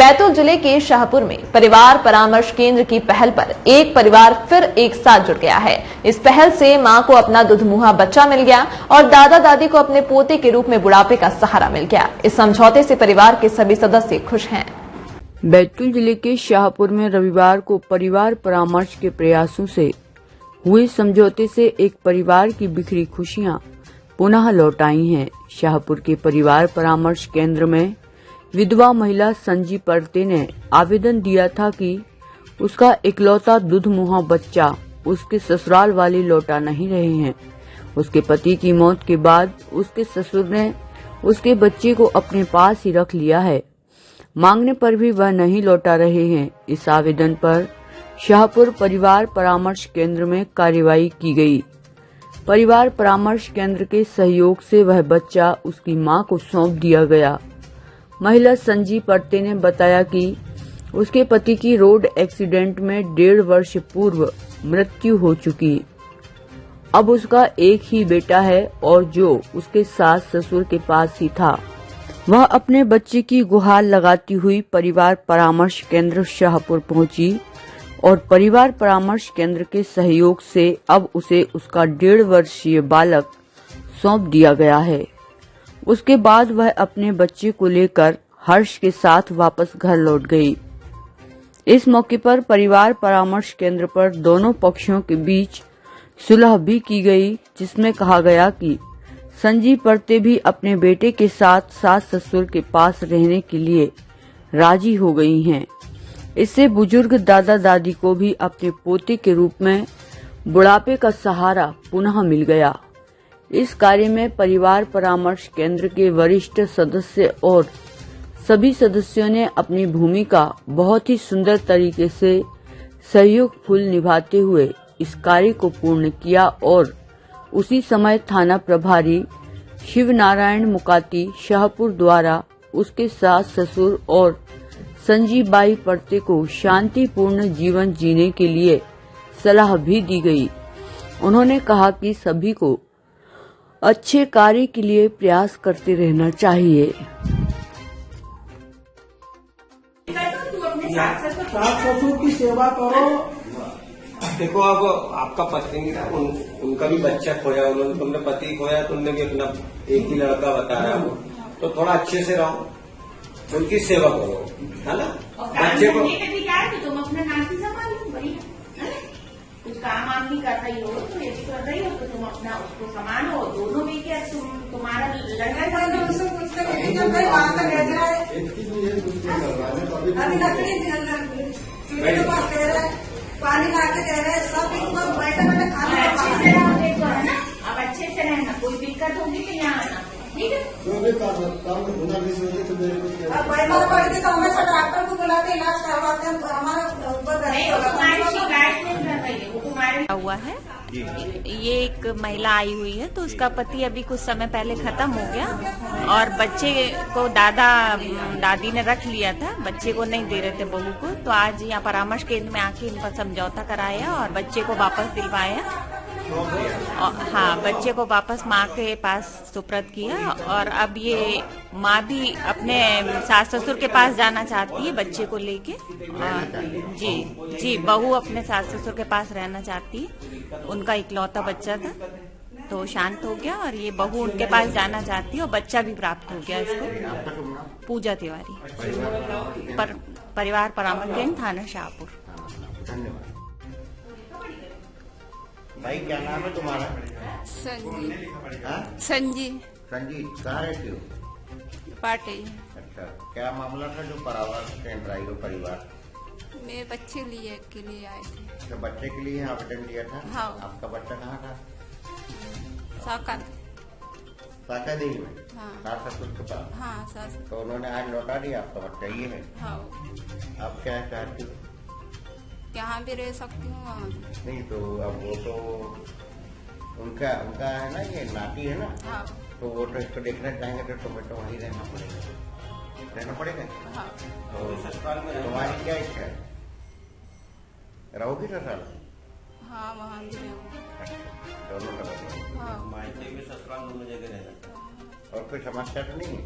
बैतूल जिले के शाहपुर में परिवार परामर्श केंद्र की पहल पर एक परिवार फिर एक साथ जुड़ गया है। इस पहल से मां को अपना दुधमुहा बच्चा मिल गया और दादा दादी को अपने पोते के रूप में बुढ़ापे का सहारा मिल गया। इस समझौते से परिवार के सभी सदस्य खुश हैं। बैतूल जिले के शाहपुर में रविवार को परिवार परामर्श के प्रयासों से हुए समझौते से एक परिवार की बिखरी खुशियां पुनः लौट आई हैं। शाहपुर के परिवार परामर्श केंद्र में विधवा महिला संजी पर्ते ने आवेदन दिया था कि उसका इकलौता दुधमुहा बच्चा उसके ससुराल वाले लौटा नहीं रहे हैं। उसके पति की मौत के बाद उसके ससुर ने उसके बच्चे को अपने पास ही रख लिया है। मांगने पर भी वह नहीं लौटा रहे हैं। इस आवेदन पर शाहपुर परिवार परामर्श केंद्र में कार्रवाई की गई। परिवार परामर्श केंद्र के सहयोग से वह बच्चा उसकी मां को सौंप दिया गया। महिला संजी पर्ते ने बताया कि उसके पति की रोड एक्सीडेंट में 1.5 वर्ष पूर्व मृत्यु हो चुकी। अब उसका एक ही बेटा है और जो उसके सास ससुर के पास ही था। वह अपने बच्चे की गुहार लगाती हुई परिवार परामर्श केंद्र शाहपुर पहुंची और परिवार परामर्श केंद्र के सहयोग से अब उसे उसका 1.5 वर्षीय बालक सौंप दिया गया है। उसके बाद वह अपने बच्चे को लेकर हर्ष के साथ वापस घर लौट गई। इस मौके पर परिवार परामर्श केंद्र पर दोनों पक्षों के बीच सुलह भी की गई, जिसमें कहा गया कि संजी पर्ते भी अपने बेटे के साथ सास ससुर के पास रहने के लिए राजी हो गई हैं। इससे बुजुर्ग दादा दादी को भी अपने पोते के रूप में बुढ़ापे का सहारा पुनः मिल गया। इस कार्य में परिवार परामर्श केंद्र के वरिष्ठ सदस्य और सभी सदस्यों ने अपनी भूमिका बहुत ही सुंदर तरीके से सहयोग फूल निभाते हुए इस कार्य को पूर्ण किया और उसी समय थाना प्रभारी शिव नारायण मुकाती शाहपुर द्वारा उसके सास ससुर और संजी बाई पर्ते को शांतिपूर्ण जीवन जीने के लिए सलाह भी दी गई। उन्होंने कहा कि सभी को अच्छे कार्य के लिए प्रयास करते रहना चाहिए। सास ससुर की सेवा करो। देखो, अब आपका पत्नी उनका भी बच्चा खोया, उन्होंने तुमने पति खोया, तुमने भी अपना एक ही लड़का बताया, तो थोड़ा अच्छे से रहो, उनकी सेवा करो, है ना। बच्चे को तुम अपना नाती संभालो, बढ़िया कुछ काम आप भी कर रही हो तो ये भी कर रही हो तो तुम अपना उसको संभालो। दोनों भी क्या तुम्हारा लड़का पानी ला के दे रहे सब बैठे बैठे खाना अच्छे से रहो, देखो है ना। अब अच्छे से रहना, कोई दिक्कत होगी तो यहाँ आना, ठीक है। तो हमेशा डॉक्टर को बुलाते इलाज करवाते हैं, हमारा तुम्हारी शिकायत नहीं कर रही है, वो तुम्हारे हुआ है। ये एक महिला आई हुई है तो उसका पति अभी कुछ समय पहले खत्म हो गया और बच्चे को दादा दादी ने रख लिया था, बच्चे को नहीं दे रहे थे बहू को। तो आज यहाँ परामर्श केंद्र में आके इनका समझौता कराया और बच्चे को वापस दिलवाया। हाँ, बच्चे को वापस माँ के पास सुपुर्द किया और अब ये माँ भी अपने सास ससुर के पास जाना चाहती है बच्चे को लेके। जी, बहू अपने सास ससुर के पास रहना चाहती है। उनका इकलौता बच्चा था तो शांत हो गया और ये बहू उनके पास जाना चाहती है और बच्चा भी प्राप्त हो गया इसको। पूजा तिवारी, परिवार परामर्श केंद्र, थाना शाहपुर। भाई क्या नाम है तुम्हारा? संजी। संजी कहाँ रहती हो? पाटे। अच्छा, क्या मामला था जो परिवार केंद्र आई हो? परिवार मेरे बच्चे के लिए आए थे। तो बच्चे के लिए आवेदन दिया था? हाँ। आपका बच्चा कहाँ था? साका देवी में। हाँ। सास ससुर के पास। हाँ, सास। तो उन्होंने आज लौटा दिया आपका बच्चा ये है? हाँ। आप क्या चाहती हो? यहाँ भी रह सकती हूँ, वहाँ नहीं तो अब वो तो उनका है ना, ये नाती है ना। हाँ। तो वो तो इसको देखना चाहेंगे तो तुम्हें तो वहीं रहना पड़ेगा। हाँ। तो तुम्हारी क्या इच्छा है? रहोगी ससुराल? हाँ, वहाँ भी रहूँगी। दोनों जगह? हाँ। मायके में ससुराल दोनों जगह रहना। और कोई समस्या तो नहीं है?